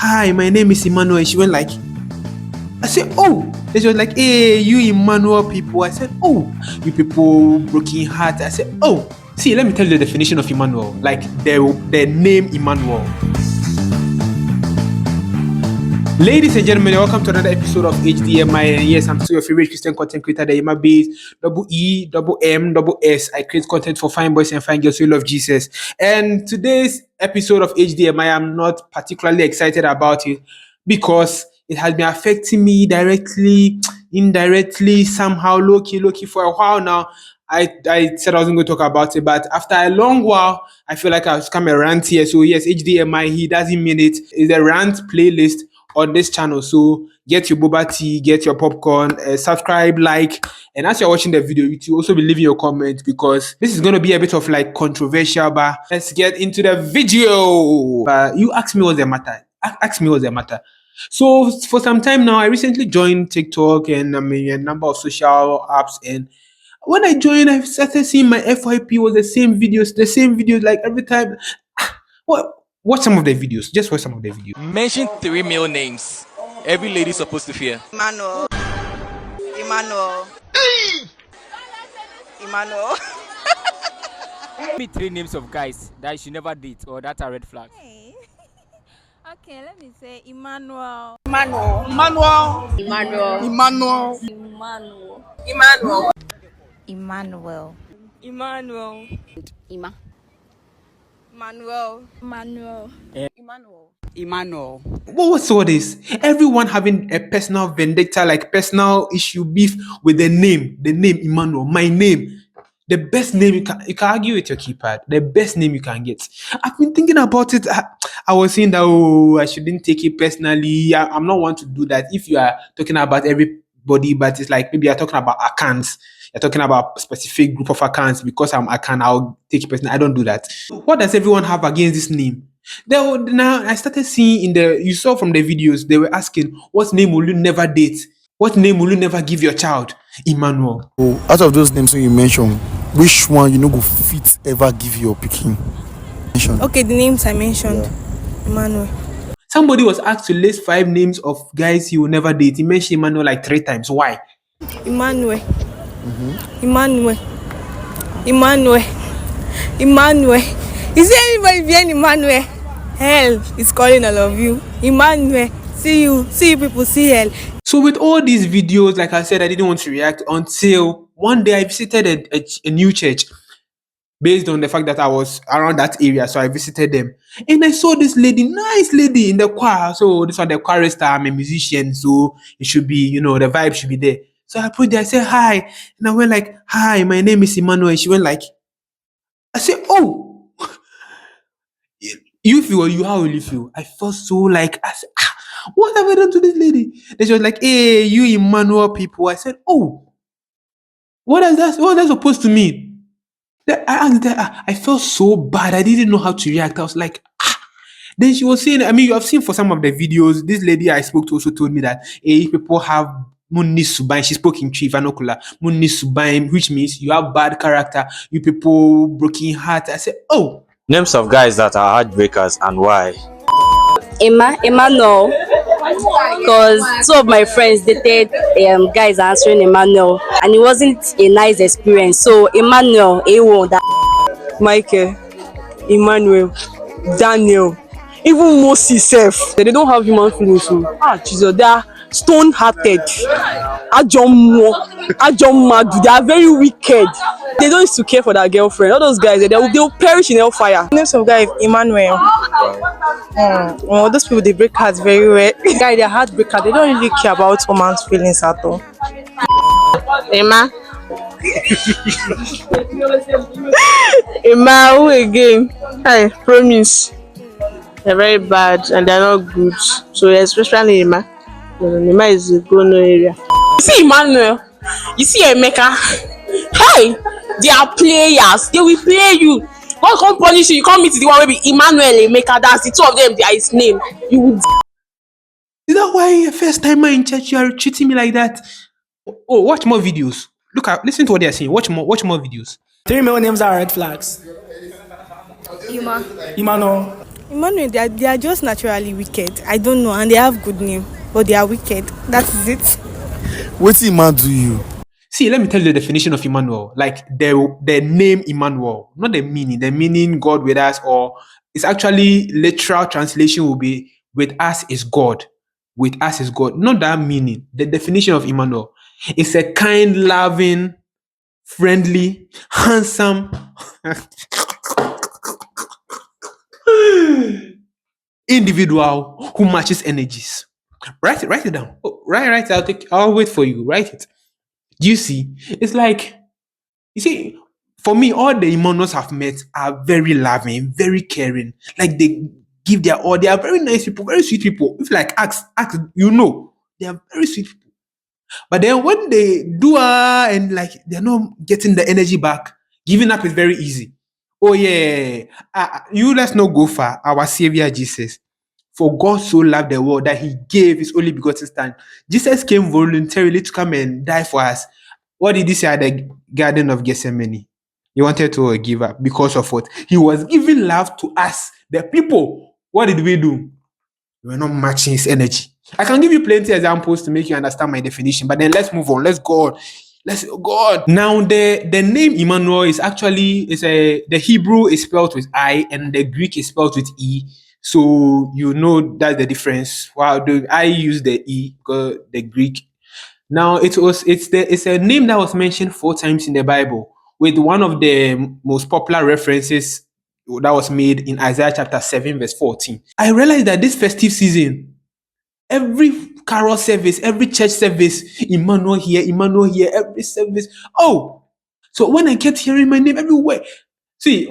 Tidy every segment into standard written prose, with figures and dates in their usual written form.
"Hi, my name is Emmanuel." And she went like, I said, "Oh." Then she was like, "Hey, you Emmanuel people." I said, "Oh, you people broken heart." I said, "Oh, see, let me tell you the definition of Emmanuel. Like the name Emmanuel." Ladies and gentlemen, welcome to another episode of HDMI. And yes, I'm still your favorite Christian content creator, the Emma Base, double E, double M, double S. I create content for fine boys and fine girls who love Jesus. And today's episode of HDMI, I'm not particularly excited about it because it has been affecting me directly, indirectly, somehow, low-key for a while now. I said I wasn't going to talk about it, but after a long while, I feel like I've become a rant here. So yes, HDMI, he doesn't mean it. It's a rant playlist on this channel. So get your boba tea, get your popcorn, subscribe, like, and as you're watching the video, you also be leaving your comment because this is going to be a bit of like controversial, but let's get into the video. But you ask me what's the matter. Ask me what's the matter. So for some time now, I recently joined TikTok and I mean a number of social apps, and when I joined, I started seeing my FYP was the same videos like every time. What? Watch some of the videos. Just watch some of the videos. Mention 3 male names every lady supposed to fear. Emmanuel. Give me 3 names of guys that you should never date or that are red flags. Hey. Okay, let me say Emmanuel. Emmanuel. What's all this? Everyone having a personal vendetta, like personal issue, beef with the name Emmanuel, my name. The best name you can argue with your keypad. The best name you can get. I've been thinking about it. I was saying that I shouldn't take it personally. I'm not one to do that. If you are talking about everybody, but it's like maybe you're talking about accounts. You're talking about a specific group of accounts. Because I'm account, I'll take it personally. I don't do that. What does everyone have against this name? Now I started seeing you saw from the videos, they were asking, what name will you never date? What name will you never give your child? Emmanuel. Oh, out of those names you mentioned, which one you know go fit ever give your picking? Okay, the names I mentioned. Yeah. Emmanuel. Somebody was asked to list 5 names of guys he will never date. He mentioned Emmanuel like 3 times. Why? Emmanuel. Mm-hmm. Emmanuel. Is there anybody behind Emmanuel? Hell is calling all of you. Emmanuel. See you people, see hell. So with all these videos, like I said, I didn't want to react until one day I visited a new church based on the fact that I was around that area. So I visited them and I saw this lady, nice lady in the choir. So this one, the chorist, I'm a musician, so it should be, the vibe should be there. So I put there, I said, "Hi." And I went like, "Hi, my name is Emmanuel." And she went like, I said, "Oh, you feel or you, how will you feel?" I felt so like, I said, what have I done to this lady? Then she was like, "Hey, you Emmanuel people." I said, "Oh, what is that? What is that supposed to mean?" Then I asked her, I felt so bad. I didn't know how to react. I was like, Then she was saying, I mean, you have seen for some of the videos, this lady I spoke to also told me that people have Munni Subaim. She spoke in Chief Anokula. Munni Subaim, which means you have bad character, you people broken heart. I said, "Oh." Names of guys that are heartbreakers and why? Emmanuel, because 2 of my friends dated guys answering Emmanuel, and it wasn't a nice experience. So Emmanuel, Michael, Emmanuel, Daniel, even Moses self. They don't have human feelings. So. Jesus, they are stone-hearted. Ajomadu, they are very wicked. They don't used to care for their girlfriend. All those guys, they'll perish in hellfire. Names of guys, Emmanuel. Those people, they break hearts very well. Guys, they're heartbreakers. They don't really care about woman's feelings at all. Emma. Emma, who again? I promise. They're very bad and they're not good. So especially Emma. Emma is a go-no area. You see Emmanuel? You see Emeka? Hey, they are players. They will play you. God can't punish you. You can't meet the one will be Emmanuel Emeka. That's the 2 of them. They are his name. You would. Is that why first timer in church you are treating me like that? Oh, watch more videos. Listen to what they are saying. Watch more videos. 3 male names are red flags. Emma. Emmanuel. Emmanuel, they are just naturally wicked. I don't know, and they have good name, but they are wicked. That is it. Wetin man do you? See, let me tell you the definition of Emmanuel. Like the name Emmanuel, not the meaning. The meaning God with us, or it's actually literal translation will be with us is God. With us is God. Not that meaning. The definition of Emmanuel. It's a kind, loving, friendly, handsome individual who matches energies. Write it down. Oh, write it. I'll wait for you. Write it. Do you see? It's like, you see, for me, all the Emmanuels I've met are very loving, very caring. Like they give their all. They are very nice people, very sweet people. If like ask, they are very sweet people. But then when they do and like they're not getting the energy back, giving up is very easy. Oh yeah, you let's not go far. Our Savior Jesus. For God so loved the world that He gave His only begotten Son. Jesus came voluntarily to come and die for us. What did He say at the Garden of Gethsemane? He wanted to give up because of what? He was giving love to us, the people. What did we do? We were not matching His energy. I can give you plenty examples to make you understand my definition, but then let's move on. Let's go on. Let's God. Now the name Emmanuel is actually the Hebrew is spelled with I and the Greek is spelled with E. So you know that's the difference. Wow, I use the E because the Greek. Now it's a name that was mentioned 4 times in the Bible, with one of the most popular references that was made in Isaiah chapter 7, verse 14. I realized that this festive season, every carol service, every church service, Emmanuel here, every service. Oh, so when I kept hearing my name everywhere, see,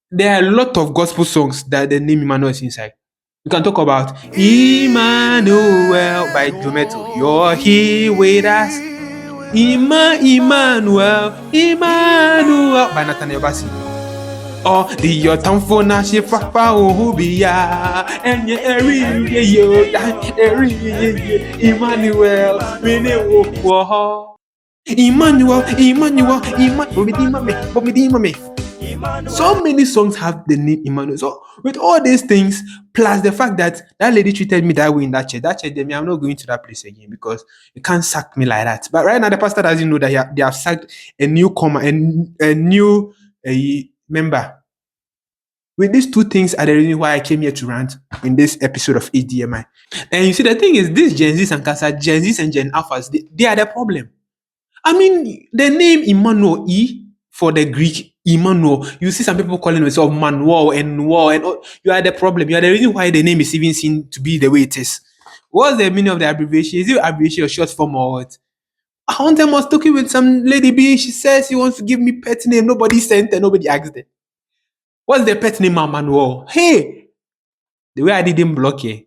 there are a lot of gospel songs that the name Emmanuel is inside. You can talk about Emmanuel by Dometo. You're here with us. Emmanuel by Nathaniel Bassey. Or the your town for Nashi Papa Ohubia and Emmanuel, Emmanuel. So many songs have the name Emmanuel. So with all these things, plus the fact that that lady treated me that way in that church, I'm not going to that place again because you can't sack me like that. But right now, the pastor doesn't know that they have sacked a newcomer and a new member. With these two things are the reason why I came here to rant in this episode of HDMI. And you see, the thing is, these Gen Zs and Gen Zs and Gen Alphas, they are the problem. I mean, the name Emmanuel, E for the Greek Emmanuel, you see some people calling themselves Manuel and Noel, and you are the problem. You are the reason why the name is even seen to be the way it is. What's the meaning of the abbreviation? Is it abbreviation or short form or what? One time I was talking with some lady B, she says she wants to give me pet name. Nobody sent her, nobody asked her. What's the pet name, Manuel? Hey, the way I didn't block you.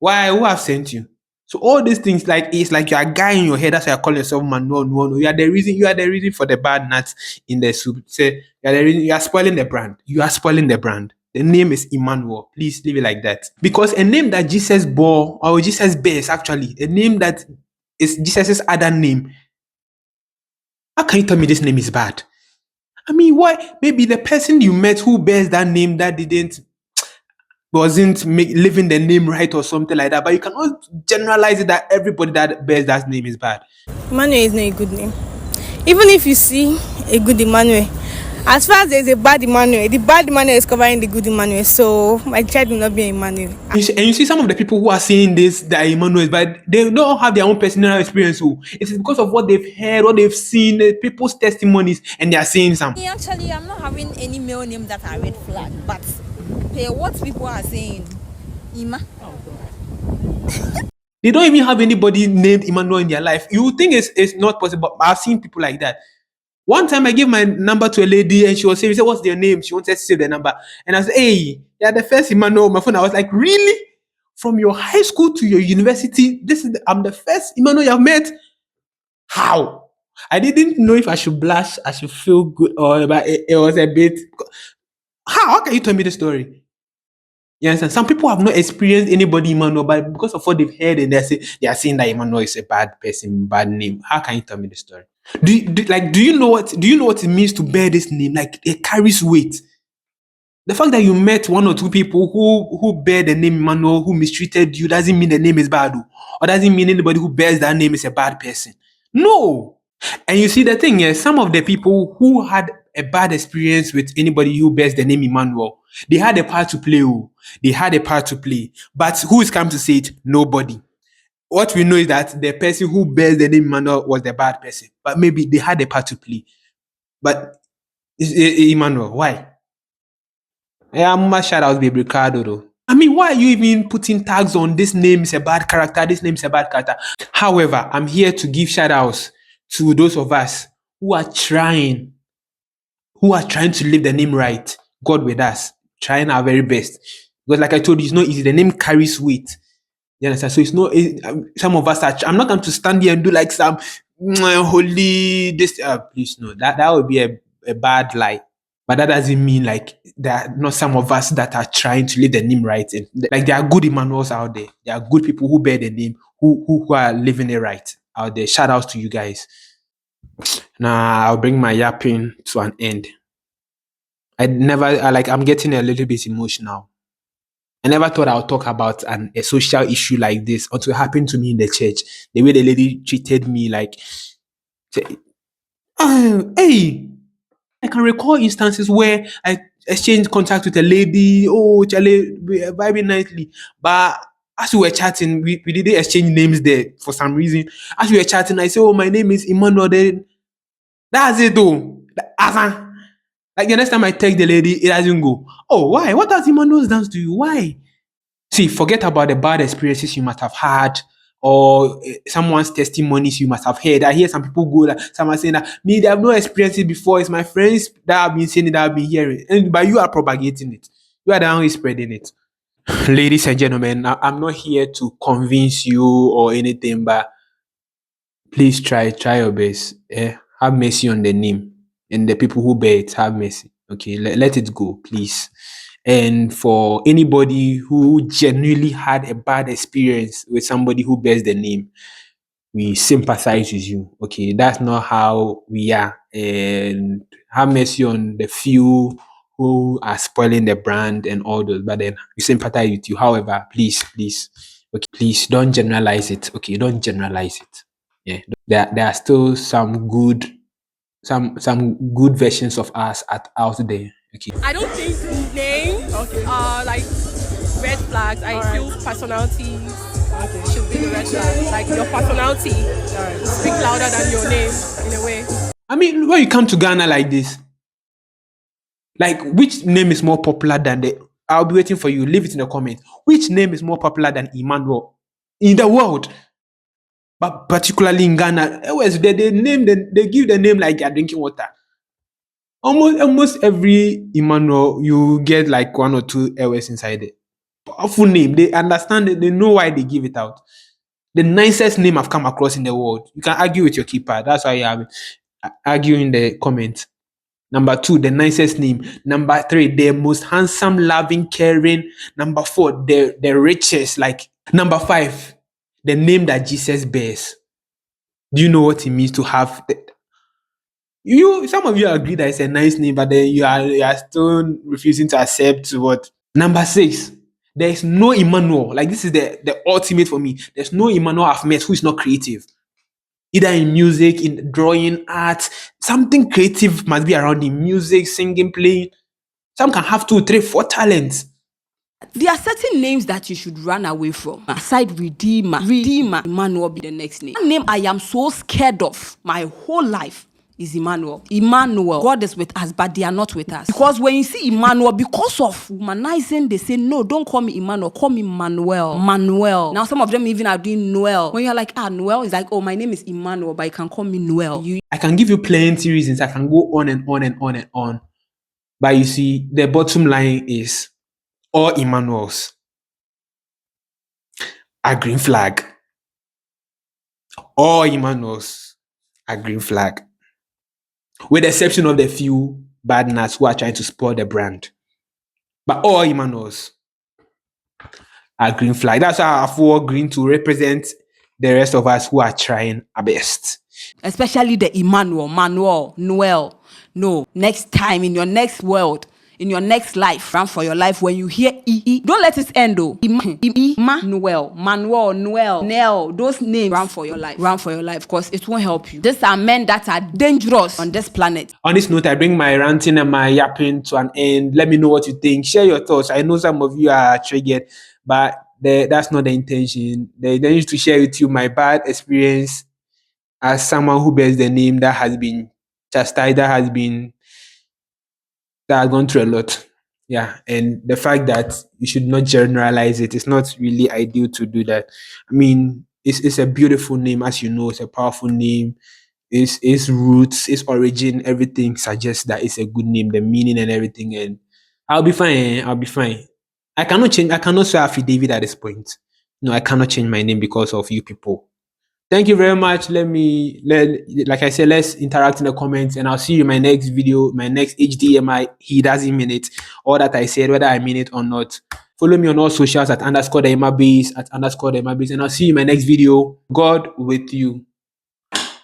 Why? Who have sent you? So all these things, like it's like you are a guy in your head. That's why you call yourself Manuel. No. You are the reason. You are the reason for the bad nuts in the soup. Say you are the reason. You are spoiling the brand. You are spoiling the brand. The name is Emmanuel. Please leave it like that. Because a name that Jesus bore or Jesus bears, actually, a name that is Jesus's other name. How can you tell me this name is bad? I mean, why? Maybe the person you met who bears that name that wasn't living the name right or something like that. But you cannot generalize it that everybody that bears that name is bad. Emmanuel is not a good name. Even if you see a good Emmanuel, as far as there's a bad Emmanuel, the bad Emmanuel is covering the good Emmanuel. So my child will not be Emmanuel. And you see some of the people who are saying this, that Emmanuel, but they don't have their own personal experience. So it's because of what they've heard, what they've seen, people's testimonies, and they are saying something. Actually, I'm not having any male name that are red flag, but what people are saying, Ima. They don't even have anybody named Emmanuel in their life. You think it's not possible. I've seen people like that. One time I gave my number to a lady and she was saying, what's their name? She wanted to save the number. And I said, hey, you're the first Emmanuel on my phone. I was like, really? From your high school to your university, I'm the first Emmanuel you've met? How? I didn't know if I should blush, I should feel good, but it was a bit. How can you tell me the story? You understand? Some people have not experienced anybody Emmanuel, but because of what they've heard and they are saying that Emmanuel is a bad person, bad name. How can you tell me the story? Do you know what it means to bear this name? Like it carries weight. The fact that you met one or two people who bear the name Emmanuel, who mistreated you, doesn't mean the name is bad, or doesn't mean anybody who bears that name is a bad person. No. And you see, the thing is, some of the people who had a bad experience with anybody who bears the name Emmanuel, they had a part to play. They had a part to play. But who is come to say it? Nobody. What we know is that the person who bears the name Emmanuel was the bad person. But maybe they had a part to play. But Emmanuel, why? I'm shout out Baby Ricardo though. I mean, why are you even putting tags on this name is a bad character, this name is a bad character? However, I'm here to give shout outs to those of us who are trying to live the name right. God with us, trying our very best. Because like I told you, it's not easy. The name carries weight. You understand? So it's not, some of us are, I'm not going to stand here and do like some holy, this, please no, that would be a bad lie. But that doesn't mean like there are not some of us that are trying to live the name right. And like there are good Emmanuels out there. There are good people who bear the name, who are living it right out there. Shout outs to you guys. Now I'll bring my yapping to an end. I'm getting a little bit emotional. I never thought I would talk about a social issue like this until it happened to me in the church. The way the lady treated me, like, hey, I can recall instances where I exchanged contact with a lady, Charlie, vibing nicely. But as we were chatting, we didn't exchange names there for some reason. As we were chatting, I said, oh, my name is Emmanuel. Then that's it though. Like the next time I text the lady, it doesn't go. Oh, why? What has Emmanuel's done to you? Why? See, forget about the bad experiences you must have had or someone's testimonies you must have heard. I hear some people go that someone saying that me, they have no experiences before. It's my friends that have been saying it, that have been hearing. But you are propagating it. You are the one who is spreading it. Ladies and gentlemen, I'm not here to convince you or anything, but please try your best. Have mercy on the name and the people who bear it. Have mercy. Okay, let it go, please. And for anybody who genuinely had a bad experience with somebody who bears the name, we sympathize with you. Okay, that's not how we are. And have mercy on the few who are spoiling the brand and all those. But then we sympathize with you. However, please, okay, please don't generalize it. Okay, don't generalize it. Yeah, there are still some good versions of us out there. Okay. I don't think names are like red flags. I feel personalities should be the red flag. Like your personality speak louder than your name in a way. I mean, when you come to Ghana like this, like which name is more popular than I'll be waiting for you. Leave it in the comments. Which name is more popular than Emmanuel in the world? But particularly in Ghana, they give the name like you're drinking water. Almost every Emmanuel, you get like one or two LS inside it. Powerful name. They understand it. They know why they give it out. The nicest name I've come across in the world. You can argue with your keeper. That's why you have argue in the comments. Number 2, the nicest name. Number 3, the most handsome, loving, caring. Number 4, the richest. Like number 5, the name that Jesus bears. Do you know what it means to have? Some of you agree that it's a nice name, but then you are still refusing to accept what. Number 6, there is no Emmanuel. Like this is the ultimate for me. There's no Emmanuel I've met who is not creative. Either in music, in drawing, art, something creative must be around in music, singing, playing. Some can have 2, 3, 4 talents. There are certain names that you should run away from. Aside Redeemer, Emmanuel be the next name. One name I am so scared of my whole life is Emmanuel. God is with us, but they are not with us. Because when you see Emmanuel, because of humanizing, they say, no, don't call me Emmanuel, call me Manuel. Now some of them even are doing Noel. When you're like, Noel, it's like, oh, my name is Emmanuel, but you can call me Noel. I can give you plenty reasons. I can go on and on and on and on. But you see, the bottom line is all Emmanuels are green flag. All Emmanuels are green flag. With the exception of the few bad nuts who are trying to spoil the brand. But all Emmanuels are green flag. That's why I've wore green to represent the rest of us who are trying our best. Especially the Emmanuel, Noel. No, next time in your next world, in your next life. Run for your life. When you hear E, don't let it end though. Emmanuel, Manuel, Noel, Nell, those names. Run for your life. Run for your life, because it won't help you. These are men that are dangerous on this planet. On this note, I bring my ranting and my yapping to an end. Let me know what you think. Share your thoughts. I know some of you are triggered, but that's not the intention. The intention is to share with you my bad experience as someone who bears the name that has been chastised, that has gone through a lot. Yeah, and the fact that you should not generalize it, it's not really ideal to do that. I mean, it's a beautiful name, as you know, it's a powerful name. Its roots, its origin, everything suggests that it's a good name, the meaning and everything. And I'll be fine. I'll be fine. I cannot say affidavit at this point. No, I cannot change my name because of you people. Thank you very much. Like I said, let's interact in the comments, and I'll see you in my next video, my next HDMI. He doesn't mean it. All that I said, whether I mean it or not. Follow me on all socials at _the @the and I'll see you in my next video. God with you.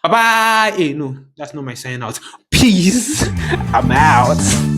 Bye bye. Hey, no, that's not my sign out. Peace. I'm out.